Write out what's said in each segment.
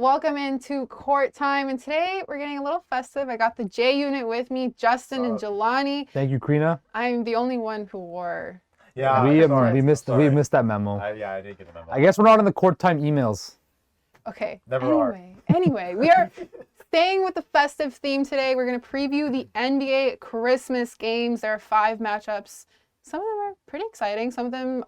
welcome into court time. And today we're getting a little festive. I got the J unit with me, Justin and Jelani. Thank you, Crina. I'm the only one who wore. Yeah, we missed that memo. I didn't get the memo. I guess we're not in the court time emails. Okay. Never Anyway, we are staying with the festive theme today. We're going to preview the NBA Christmas games. There are 5 matchups. Some of them are pretty exciting. Some of them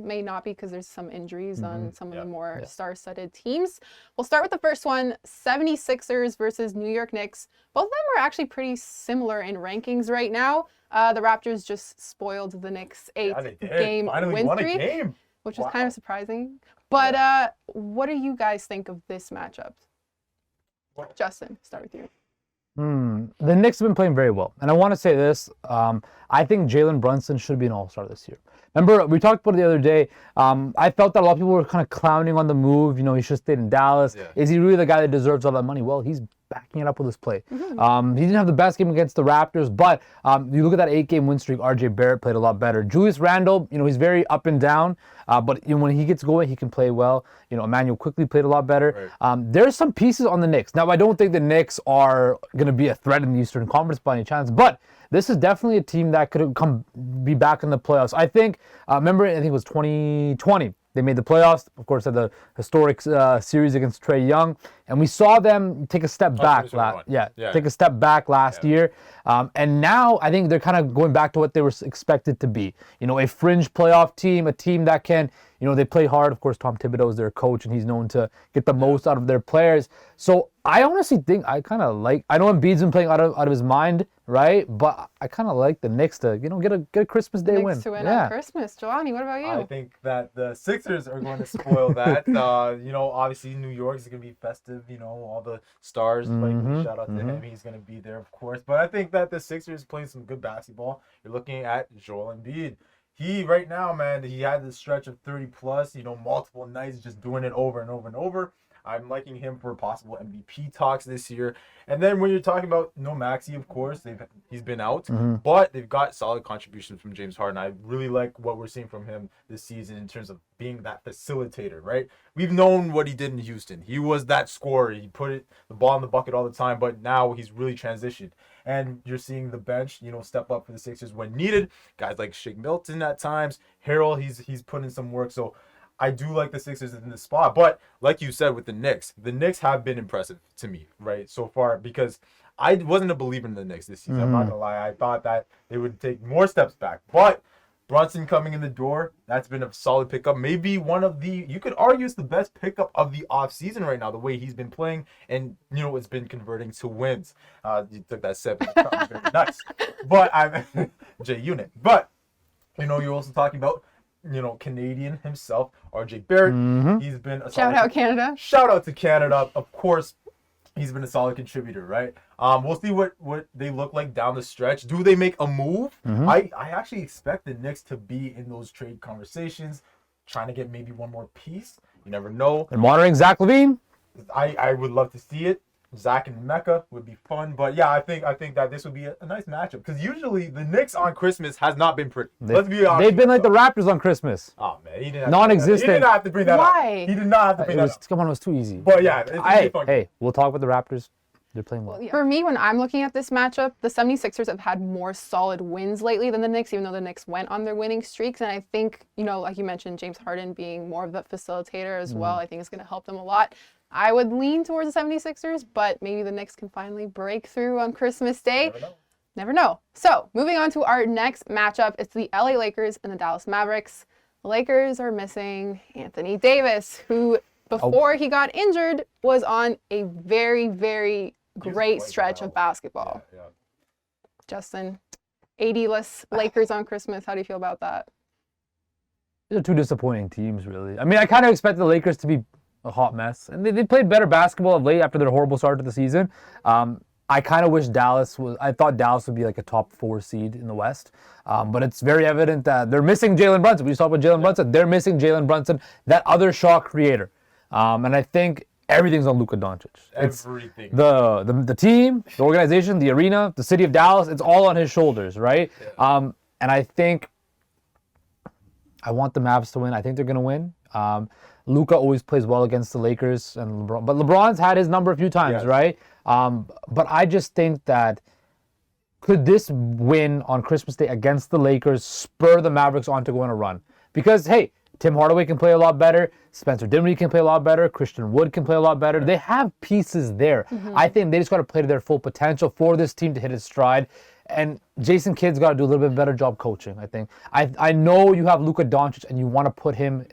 may not be because there's some injuries on some of the more star-studded teams. We'll start with the first one, 76ers versus New York Knicks. Both of them are actually pretty similar in rankings right now. The Raptors just spoiled the Knicks' 8-game win streak, which was kind of surprising. But what do you guys think of this matchup? Justin, start with you. The Knicks have been playing very well. And I want to say this. I think Jalen Brunson should be an all-star this year. Remember, we talked about it the other day. I felt that a lot of people were kind of clowning on the move. You know, he should have stayed in Dallas. Yeah. Is he really the guy that deserves all that money? Well, he's backing it up with his play. He didn't have the best game against the Raptors, but you look at that 8-game win streak, RJ Barrett played a lot better. Julius Randle, you know, he's very up and down, but you know, when he gets going, he can play well. You know, Emmanuel quickly played a lot better. Right. There's some pieces on the Knicks. Now, I don't think the Knicks are going to be a threat in the Eastern Conference by any chance, but this is definitely a team that could be back in the playoffs. I think, remember, I think it was 2020. They made the playoffs, of course, at the historic series against Trae Young, and we saw them take a step back. Take a step back last year, and now I think they're kind of going back to what they were expected to be. You know, a fringe playoff team, a team that can, you know, they play hard. Of course, Tom Thibodeau is their coach, and he's known to get the most out of their players. So I honestly think I kind of like. I know Embiid's been playing out of his mind, right? But I kind of like the Knicks to, you know, get a Christmas Day win. Knicks to win on Christmas. Jelani, what about you? I think that the Sixers are going to spoil that. You know, obviously New York is going to be festive. You know, all the stars playing. Shout out to him. He's going to be there, of course. But I think that the Sixers playing some good basketball. You're looking at Joel Embiid. He right now, man, he had this stretch of 30+. You know, multiple nights just doing it over and over and over. I'm liking him for possible MVP talks this year. And then when you're talking about Maxey, of course, he's been out, but they've got solid contributions from James Harden. I really like what we're seeing from him this season in terms of being that facilitator, right? We've known what he did in Houston. He was that scorer. He put the ball in the bucket all the time, but now he's really transitioned. And you're seeing the bench, you know, step up for the Sixers when needed. Guys like Shake Milton at times. Harrell, he's put in some work. So I do like the Sixers in this spot, but like you said with the Knicks have been impressive to me, right, so far, because I wasn't a believer in the Knicks this season. I'm not going to lie. I thought that they would take more steps back, but Brunson coming in the door, that's been a solid pickup. Maybe one of the, you could argue it's the best pickup of the offseason right now, the way he's been playing, and, you know, it's been converting to wins. You took that 7. Very nice. But I'm J Unit. But, you know, you're also talking about, you know, Canadian himself, RJ Barrett. He's been a shout out Canada. Shout out to Canada. Of course, he's been a solid contributor, right? We'll see what they look like down the stretch. Do they make a move? I actually expect the Knicks to be in those trade conversations, trying to get maybe one more piece. You never know. And monitoring Zach LaVine. I would love to see it. Zach and Mecca would be fun, but yeah, I think that this would be a nice matchup, because usually the Knicks on Christmas has not been pretty. Let's be honest. They've been like the Raptors on Christmas. Oh man, he didn't. Non-existent. He did not have to bring that Why? up. He did not have to bring that up. Come on, it was too easy. But yeah, hey, we'll talk about the Raptors. They're playing well. For me, when I'm looking at this matchup, the 76ers have had more solid wins lately than the Knicks, even though the Knicks went on their winning streaks. And I think, you know, like you mentioned, James Harden being more of the facilitator as well, I think is going to help them a lot. I would lean towards the 76ers, but maybe the Knicks can finally break through on Christmas Day. Never know. So, moving on to our next matchup, it's the LA Lakers and the Dallas Mavericks. The Lakers are missing Anthony Davis, who, before he got injured, was on a very, very great stretch of basketball. Justin, 80-less Lakers on Christmas. How do you feel about that? They're 2 disappointing teams, really. I mean, I kind of expected the Lakers to be a hot mess, and they played better basketball of late after their horrible start to the season. I kind of wish I thought Dallas would be like a top 4 seed in the West, but it's very evident that they're missing Jalen Brunson. We just talked about Jalen Brunson. They're missing Jalen Brunson, that other shot creator, and I think everything's on Luka Doncic. Everything. The team, the organization, the arena, the city of Dallas, it's all on his shoulders, right? And I think I want the Mavs to win. I think they're going to win. Luka always plays well against the Lakers and LeBron, but LeBron's had his number a few times, Yes. right? But I just think that could this win on Christmas Day against the Lakers spur the Mavericks on to go on a run? Because, hey, Tim Hardaway can play a lot better. Spencer Dinwiddie can play a lot better. Christian Wood can play a lot better. They have pieces there. I think they just got to play to their full potential for this team to hit its stride. And Jason Kidd's got to do a little bit better job coaching, I think. I know you have Luka Doncic and you want to put him,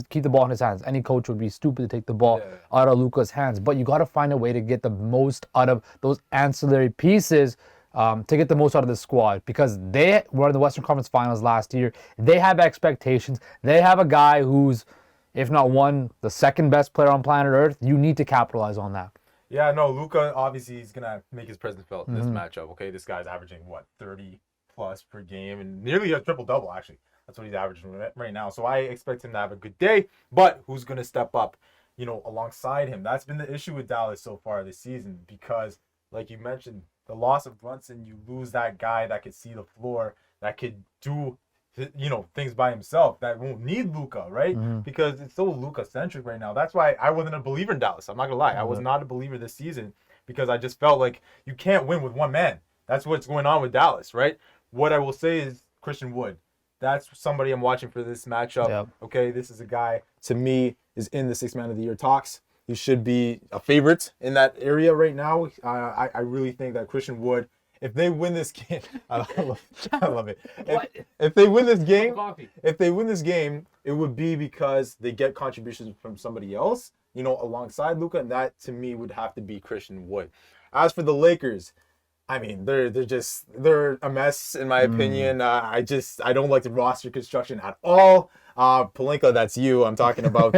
keep the ball in his hands. Any coach would be stupid to take the ball out of Luka's hands. But you got to find a way to get the most out of those ancillary pieces to get the most out of the squad, because they were in the Western Conference Finals last year. They have expectations. They have a guy who's, if not one, the second best player on planet Earth. You need to capitalize on that. Yeah, no, Luka obviously is gonna make his presence felt in this matchup. Okay, this guy's averaging 30 plus per game and nearly a triple double. Actually, that's what he's averaging right now. So I expect him to have a good day. But who's gonna step up, alongside him? That's been the issue with Dallas so far this season, because, like you mentioned, the loss of Brunson, you lose that guy that could see the floor, that could do, things by himself, that won't need Luka, right? Because it's so Luka-centric right now. That's why I wasn't a believer in Dallas. I'm not gonna lie. I was not a believer this season, because I just felt like you can't win with one man. That's what's going on with Dallas, right? What I will say is Christian Wood. That's somebody I'm watching for this matchup. Yep. Okay, this is a guy, to me, is in the Sixth Man of the Year talks. He should be a favorite in that area right now. I really think that Christian Wood, if they win this game, I love it. If they win this game, it would be because they get contributions from somebody else, alongside Luka, and that to me would have to be Christian Wood. As for the Lakers, I mean, they're a mess in my opinion. I don't like the roster construction at all. Pelinka, that's you I'm talking about.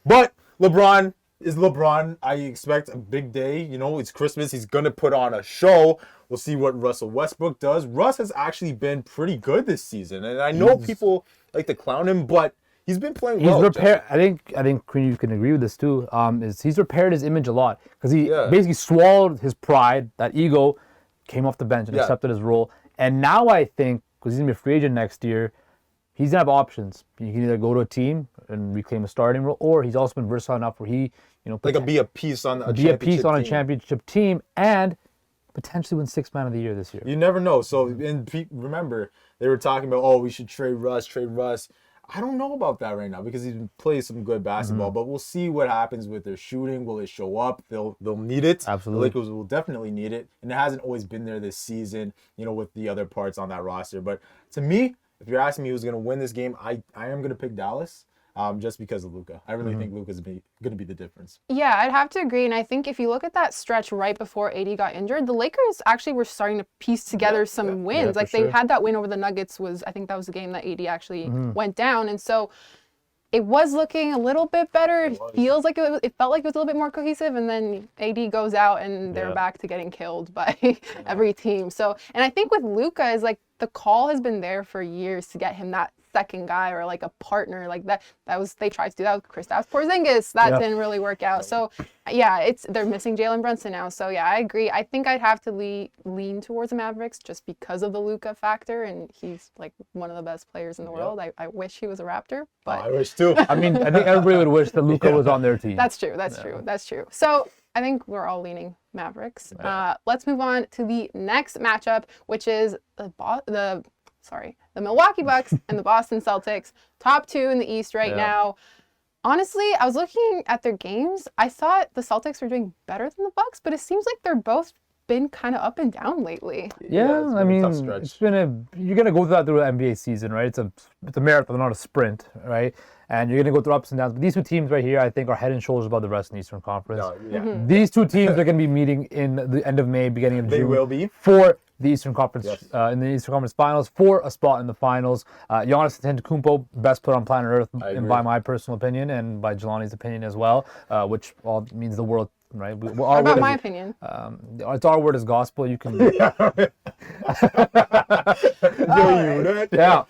But LeBron is LeBron. I expect a big day. It's Christmas. He's going to put on a show. We'll see what Russell Westbrook does. Russ has actually been pretty good this season. And I know people like to clown him, but he's been playing well. He's repaired. I think Crina, you can agree with this too. Is he's repaired his image a lot, because he basically swallowed his pride, that ego, came off the bench and accepted his role. And now I think, because he's going to be a free agent next year, he's going to have options. He can either go to a team and reclaim a starting role, or he's also been versatile enough where he, be a piece on a championship team and potentially win Sixth Man of the Year this year. You never know. So, remember, they were talking about, we should trade Russ. I don't know about that right now, because he's plays some good basketball, but we'll see what happens with their shooting. Will it show up? They'll need it. Absolutely. The Lakers will definitely need it, and it hasn't always been there this season, with the other parts on that roster. But to me, if you're asking me who's going to win this game, I am going to pick Dallas. Just because of Luka. I really think Luka's going to be the difference. Yeah, I'd have to agree. And I think if you look at that stretch right before AD got injured, the Lakers actually were starting to piece together some wins. Yeah, they had that win over the Nuggets. I think that was the game that AD actually went down. And so it was looking a little bit better. It felt like it was a little bit more cohesive. And then AD goes out and they're back to getting killed by every team. So, and I think with Luka is the call has been there for years to get him that second guy or a partner they tried to do that with Kristaps Porzingis. That didn't really work out. So they're missing Jalen Brunson now. So I agree. I think I'd have to lean towards the Mavericks just because of the Luka factor, and he's one of the best players in the world. I wish he was a Raptor, but I wish too. I think everybody would wish that Luka was on their team. That's true. That's true. So I think we're all leaning Mavericks. Let's move on to the next matchup, which is the Milwaukee Bucks and the Boston Celtics, top two in the East right now. Honestly, I was looking at their games. I thought the Celtics were doing better than the Bucks, but it seems like they're both been kind of up and down lately. Yeah, I mean, you're gonna go through the NBA season, right? It's a marathon, not a sprint, right? And you're gonna go through ups and downs. But these two teams right here, I think, are head and shoulders above the rest in the Eastern Conference. These two teams are gonna be meeting in the end of May, beginning of June. They will be for the Eastern Conference in the Eastern Conference Finals, for a spot in the Finals. Giannis Antetokounmpo, best player on planet Earth, by my personal opinion, and by Jelani's opinion as well, which all means the world. Right. What about my opinion? It's our word is gospel. You can.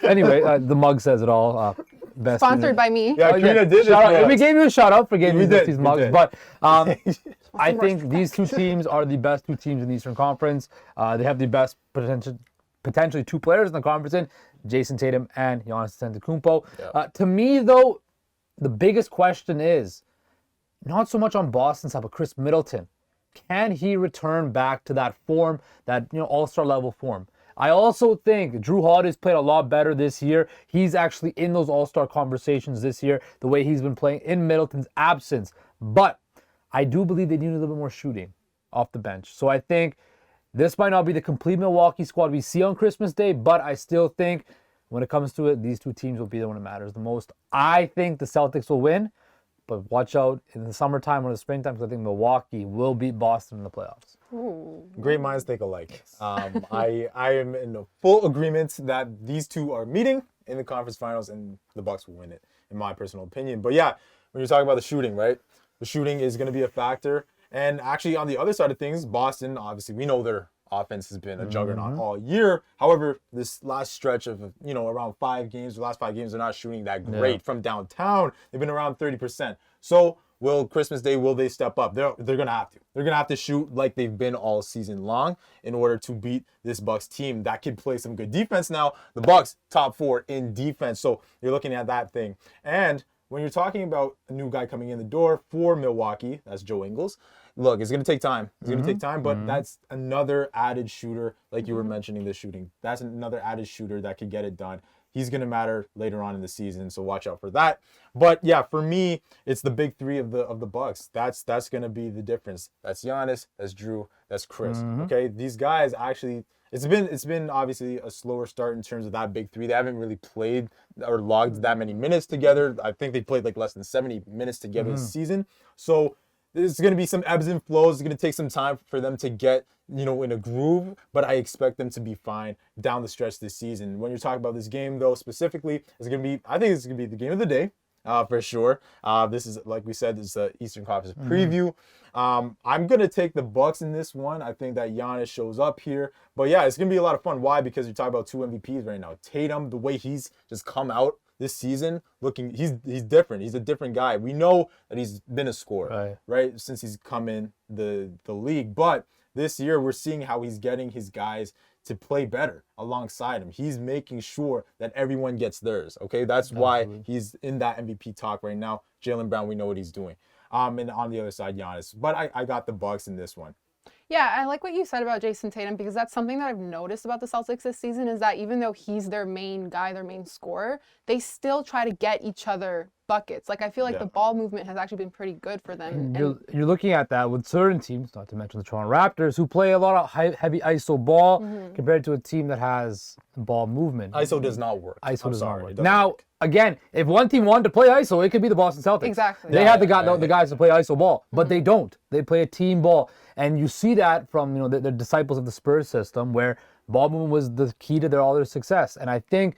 Anyway, the mug says it all. Best sponsored by me. Yeah, Crina did. We gave you a shout out for giving these mugs, but I think these two teams are the best two teams in the Eastern Conference. They have the best potentially two players in the conference, Jason Tatum and Giannis Antetokounmpo. To me, though, the biggest question is not so much on Boston's side, but Chris Middleton. Can he return back to that form, that all-star level form? I also think Drew Holiday's played a lot better this year. He's actually in those all-star conversations this year, the way he's been playing in Middleton's absence. But I do believe they need a little bit more shooting off the bench. So I think this might not be the complete Milwaukee squad we see on Christmas Day, but I still think when it comes to it, these two teams will be the one that matters the most. I think the Celtics will win, but watch out in the summertime or the springtime because I think Milwaukee will beat Boston in the playoffs. Ooh. Great minds think alike. I am in full agreement that these two are meeting in the conference finals and the Bucks will win it, in my personal opinion. But yeah, when you're talking about the shooting, right? The shooting is going to be a factor. And actually, on the other side of things, Boston, obviously, we know their offense has been a juggernaut all year. However, this last stretch of, around 5 games, the last 5 games, they're not shooting that great from downtown. They've been around 30%. So Christmas Day, will they step up? They're going to have to. They're going to have to shoot like they've been all season long in order to beat this Bucks team that can play some good defense now. The Bucks, top 4 in defense. So you're looking at that thing. And when you're talking about a new guy coming in the door for Milwaukee, that's Joe Ingles. Look, it's going to take time. It's going to take time, but that's another added shooter, like you were mentioning the shooting. That's another added shooter that could get it done. He's going to matter later on in the season, so watch out for that. But yeah, for me, it's the big 3 of the Bucks. That's going to be the difference. That's Giannis, that's Drew, that's Chris. Okay, these guys actually, it's been obviously a slower start in terms of that big 3. They haven't really played or logged that many minutes together. I think they played like less than 70 minutes together this season. So there's going to be some ebbs and flows. It's going to take some time for them to get, in a groove, but I expect them to be fine down the stretch this season. When you're talking about this game, though, specifically, I think it's going to be the game of the day, for sure. This is, like we said, this is the Eastern Conference preview. I'm going to take the Bucks in this one. I think that Giannis shows up here. But yeah, it's going to be a lot of fun. Why? Because you're talking about 2 MVPs right now. Tatum, the way he's just come out this season, he's different. He's a different guy. We know that he's been a scorer, right, since he's come in the league. But this year, we're seeing how he's getting his guys to play better alongside him. He's making sure that everyone gets theirs, okay? That's why he's in that MVP talk right now. Jaylen Brown, we know what he's doing. And on the other side, Giannis. But I got the Bucks in this one. Yeah, I like what you said about Jason Tatum because that's something that I've noticed about the Celtics this season is that even though he's their main guy, their main scorer, they still try to get each other buckets. Like I feel like the ball movement has actually been pretty good for them. You're looking at that with certain teams, not to mention the Toronto Raptors, who play a lot of heavy ISO ball compared to a team that has ball movement. ISO does not work. ISO does not work. Now, again, if one team wanted to play ISO, it could be the Boston Celtics. Exactly. They have the guys to play ISO ball, but they don't. They play a team ball. And you see that from the disciples of the Spurs system where ball movement was the key to all their success. And I think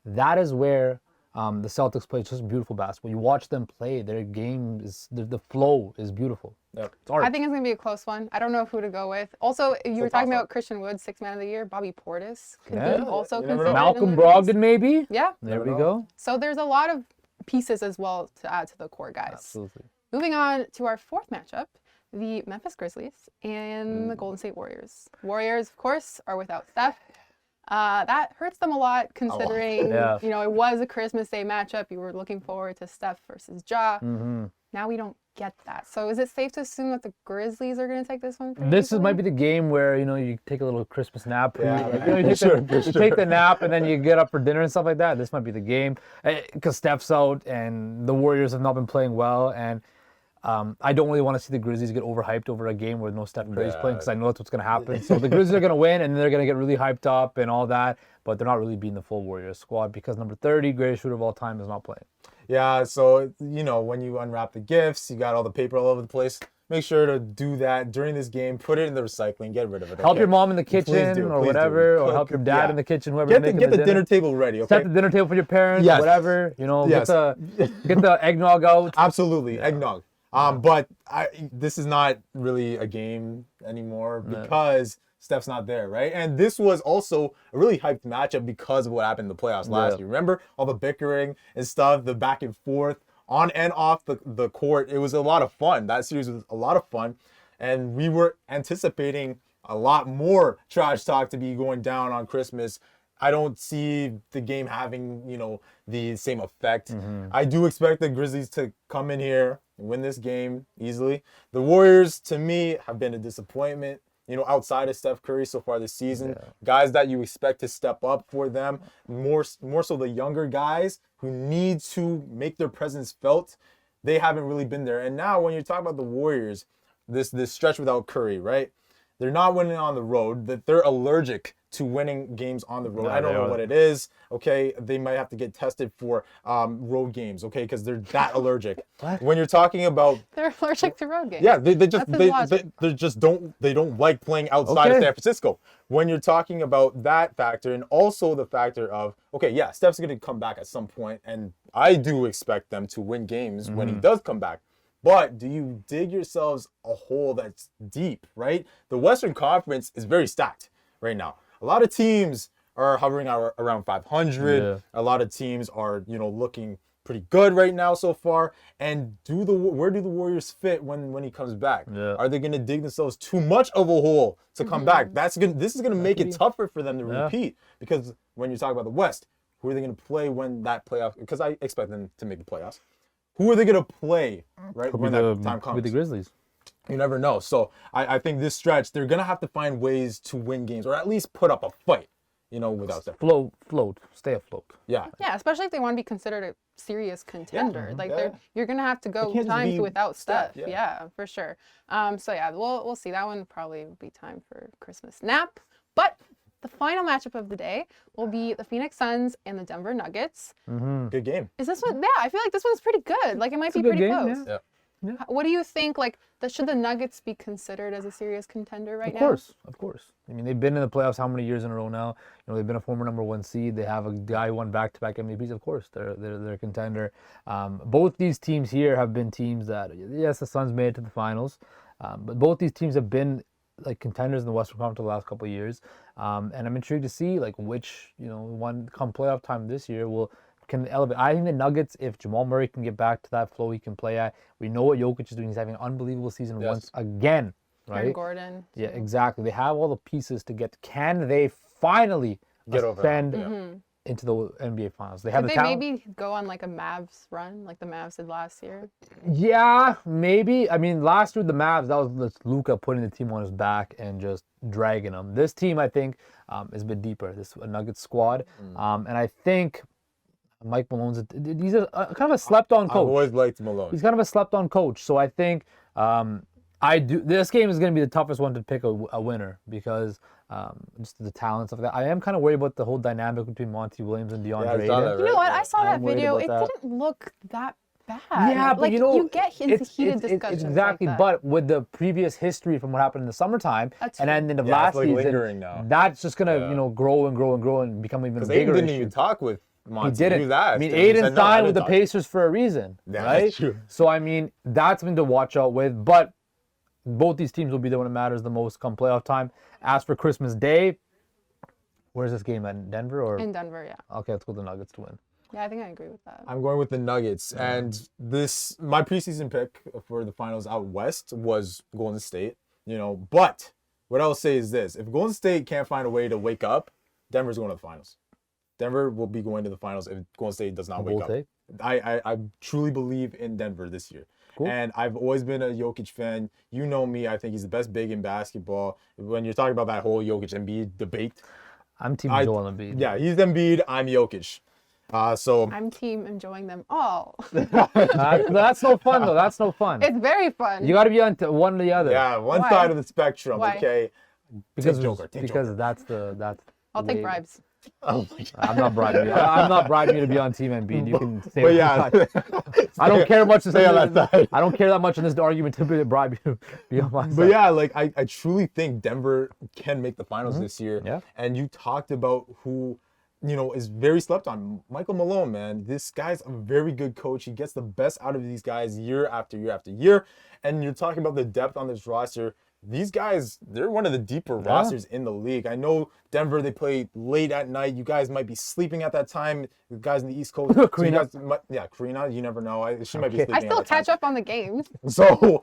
that is where the Celtics play just beautiful basketball. You watch them play, their game is the flow is beautiful. Yep. It's art. I think it's gonna be a close one. I don't know who to go with. Also, you were talking about Christian Wood, 6th man of the year. Bobby Portis could be also considered. Malcolm Brogdon maybe. Yeah. There we go. So there's a lot of pieces as well to add to the core guys. Absolutely. Moving on to our 4th matchup, the Memphis Grizzlies and the Golden State Warriors. Warriors, of course, are without Steph. That hurts them a lot considering, it was a Christmas Day matchup. You were looking forward to Steph versus Ja. Now we don't get that. So is it safe to assume that the Grizzlies are going to take this one? Might be the game where, you take a little Christmas nap. Yeah, you take the nap and then you get up for dinner and stuff like that. This might be the game because Steph's out and the Warriors have not been playing well. And I don't really want to see the Grizzlies get overhyped over a game where no Steph Curry's playing because I know that's what's going to happen. So the Grizzlies are going to win and they're going to get really hyped up and all that, but they're not really being the full Warriors squad because number 30, greatest shooter of all time, is not playing. Yeah, so, when you unwrap the gifts, you got all the paper all over the place. Make sure to do that during this game. Put it in the recycling. Get rid of it. Help your mom in the kitchen or whatever, or help your dad in the kitchen, whoever. Get the dinner table ready, okay? Set the dinner table for your parents, whatever. Get the eggnog out. Absolutely, eggnog. But this is not really a game anymore because Steph's not there, right? And this was also a really hyped matchup because of what happened in the playoffs last year. Remember all the bickering and stuff, the back and forth on and off the court. It was a lot of fun. That series was a lot of fun. And we were anticipating a lot more trash talk to be going down on Christmas I don't see the game having, the same effect. Mm-hmm. I do expect the Grizzlies to come in here and win this game easily. The Warriors, to me, have been a disappointment. Outside of Steph Curry so far this season, guys that you expect to step up for them, more so the younger guys who need to make their presence felt, they haven't really been there. And now when you're talking about the Warriors, this stretch without Curry, right? They're not winning on the road. That they're allergic to winning games on the road. I don't know what it is. Okay, they might have to get tested for road games. Okay, because they're that allergic. What? When you're talking about, They're allergic to road games. yeah, they just That's his logic. they just don't like playing outside of San Francisco. When you're talking about that factor, and also the factor of, okay, yeah, Steph's gonna come back at some point, and I do expect them to win games when he does come back. But do you dig yourselves a hole that's deep, right? The Western Conference is very stacked right now. A lot of teams are hovering around 500. Yeah. A lot of teams are, looking pretty good right now so far. And where do the Warriors fit when he comes back? Yeah. Are they going to dig themselves too much of a hole to come back? This is going to make it tougher for them to repeat. Because when you talk about the West, who are they going to play when that playoff? Because I expect them to make the playoffs. Who are they going to play, right, when that time comes? With the Grizzlies. You never know. So I think this stretch, they're going to have to find ways to win games or at least put up a fight, without Steph. Stay afloat. Yeah. Yeah, especially if they want to be considered a serious contender. You're gonna have to go can't just times be without Steph. Steph, Yeah, for sure. So yeah, we'll see. That one probably will be time for Christmas nap. But the final matchup of the day will be the Phoenix Suns and the Denver Nuggets. Good game. Is this one? Yeah, I feel like this one's pretty good. Like it might be a good pretty game, close. Yeah. What do you think? Like, should the Nuggets be considered as a serious contender right now? Of course. I mean, they've been in the playoffs how many years in a row now? They've been a former number one seed. They have a guy who won back-to-back MVPs. Of course, they're a contender. Both these teams here have been teams that, yes, the Suns made it to the finals, but both these teams have been like contenders in the Western Conference the last couple of years. And I'm intrigued to see like which one come playoff time this year can elevate. I think the Nuggets, if Jamal Murray can get back to that flow he can play at, we know what Jokic is doing. He's having an unbelievable season once again, right? Aaron Gordon. Yeah, exactly. They have all the pieces to get. Can they finally Get over ascend it. into the NBA Finals? They have Could the they talent. maybe go on like a Mavs run, like the Mavs did last year? Yeah, maybe. I mean, last year the Mavs, that was Luka putting the team on his back and just dragging them. This team, I think, is a bit deeper. This Nuggets squad, and I think Mike Malone's he's a kind of a slept-on I've coach. always liked Malone. He's kind of a slept-on coach. So I think this game is going to be the toughest one to pick a winner because just the talents of that. I am kind of worried about the whole dynamic between Monty Williams and DeAndre saw Ayton. that, You know what? I saw that I'm worried video. It about that. didn't look that bad. Yeah, but like, you get into heated discussions. exactly. Like that. But with the previous history from what happened in the summertime That's and then in the Yeah, last it's like season, lingering now. that's just gonna grow and grow and grow and become even a Because bigger Aiden didn't issue. even talk with Monty. He didn't. was asked, I mean, and he Aiden said, "No, I signed didn't with the talk." Pacers for a reason, Yeah, right? that's true. So I mean, that's something to watch out with. But both these teams will be there when it matters the most come playoff time. As for Christmas Day, where's this game at? Denver or? In Denver, yeah. Okay, let's go with the Nuggets to win. Yeah, I think I agree with that. I'm going with the Nuggets, and my preseason pick for the finals out west was Golden State. But what I'll say is this: if Golden State can't find a way to wake up, Denver's going to the finals. Denver will be going to the finals if Golden State does not wake Bold up. take. I truly believe in Denver this year. Cool. And I've always been a Jokic fan. You know me. I think he's the best big in basketball. When you're talking about that whole Jokic Embiid debate, I'm Team Joel Embiid. yeah, he's Embiid. I'm Jokic. So I'm team enjoying them all. That's no fun though. That's no fun. It's very fun. You got to be on one or the other. yeah, one Why? side of the spectrum. Why? Okay. because Take Joker, take because Joker. that's. I'll the take way- bribes. Oh my God. I'm not bribing you. I'm not bribing you to be on Team Embiid. You can say. But yeah, I don't care much to stay on that side. I don't care that much in this argument to bribe you. Be on my side. But yeah, like I truly think Denver can make the finals this year. Yeah. And you talked about who, is very slept on. Michael Malone, man. This guy's a very good coach. He gets the best out of these guys year after year after year. And you're talking about the depth on this roster. These guys, they're one of the deeper rosters in the league. I know Denver, they play late at night. You guys might be sleeping at that time. The guys in the East Coast. Crina. Crina, you never know. She might be sleeping I at still that time. catch up on the games. So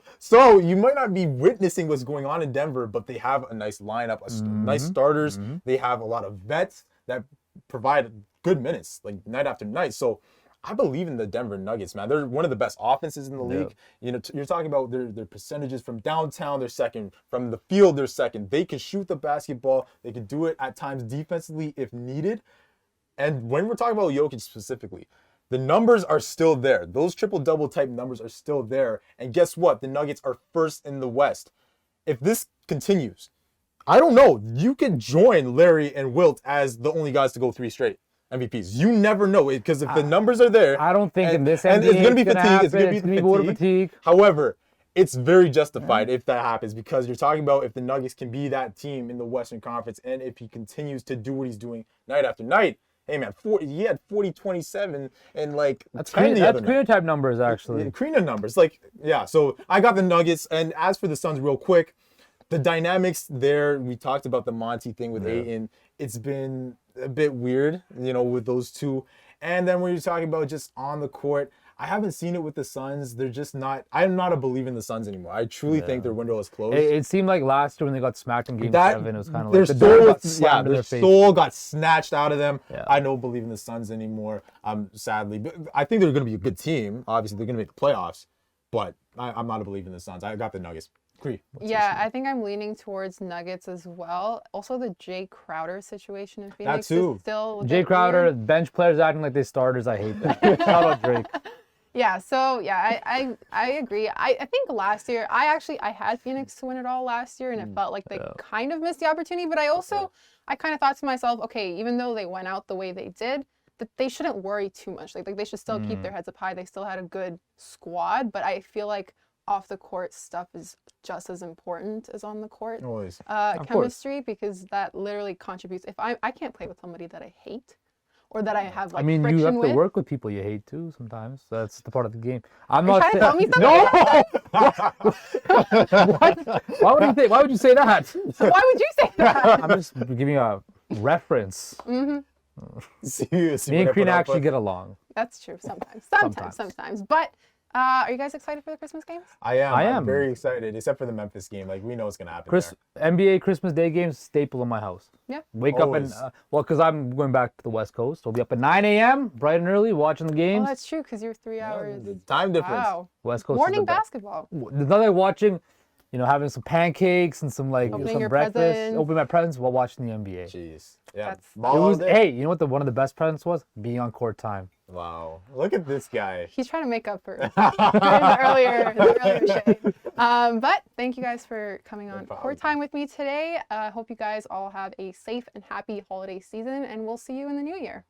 you might not be witnessing what's going on in Denver, but they have a nice lineup, nice starters. They have a lot of vets that provide good minutes like night after night. So I believe in the Denver Nuggets, man. They're one of the best offenses in the league. You know, you're talking about their percentages from downtown, they're second. From the field, they're second. They can shoot the basketball. They can do it at times defensively if needed. And when we're talking about Jokic specifically, the numbers are still there. Those triple-double type numbers are still there. And guess what? The Nuggets are first in the West. If this continues, I don't know. You could join Larry and Wilt as the only guys to go 3 straight MVPs. You never know, because if the numbers are there, I don't think in this and NBA it's going to be gonna fatigue. It's happen. going to be voter fatigue. However, it's very justified if that happens, because you're talking about if the Nuggets can be that team in the Western Conference, and if he continues to do what he's doing night after night. Hey man, he had 40, 27, and like That's 10 the other Crina night. type numbers actually. Crina numbers, like yeah. So I got the Nuggets, and as for the Suns, real quick, the dynamics there. We talked about the Monty thing with Ayton. It's been a bit weird, you know, with those two. And then when you're talking about just on the court, I haven't seen it with the Suns. They're just not. I'm not a believer in the Suns anymore. I truly think their window is closed. It seemed like last year when they got smacked in Game 7, it was kind of their like the door soul, got slammed in their their face. soul got snatched out of them. Yeah. I don't believe in the Suns anymore. Sadly, but I think they're going to be a good team. Obviously, they're going to make the playoffs, but I'm not a believer in the Suns. I got the Nuggets. Cree, what's your Yeah, team? I think I'm leaning towards Nuggets as well. Also, the Jay Crowder situation in Phoenix too. is still Jay bit Crowder, weird. bench players acting like they starters. I hate that. Shout out Drake. Yeah, so yeah, I agree. I think last year I had Phoenix to win it all last year, and it felt like they kind of missed the opportunity. But I kind of thought to myself, okay, even though they went out the way they did, that they shouldn't worry too much. Like they should still keep their heads up high. They still had a good squad, but I feel like off the court stuff is just as important as on the court Always. chemistry, because that literally contributes. If I can't play with somebody that I hate or that I have like I mean, friction you have to with. work with people you hate too sometimes. That's the part of the game. I'm Are you not trying to tell me something? No! What? Why would you say that? Why would you say that? I'm just giving you a reference. See Me and what I put Crina up actually with? get along. That's true. Sometimes. But are you guys excited for the Christmas games? I am. I I'm am. very excited, except for the Memphis game. Like we know what's gonna happen. NBA Christmas Day games, staple in my house. Yeah. Wake up Always. and because I'm going back to the West Coast, I'll be up at 9 a.m. bright and early watching the Oh, games. that's true, because you're 3 hours. The time difference. Wow. West Coast is Morning the best. basketball. There's nothing like watching, having some pancakes and some Opening some your breakfast, presents. opening my presents while watching the NBA. Jeez. Yeah. That's- Ball It all was day. you know what one of the best presents was? Being on court time. Wow. Look at this guy. He's trying to make up for the earlier shade. But thank you guys for coming on problem. Court Time with me today. Hope you guys all have a safe and happy holiday season, and we'll see you in the new year.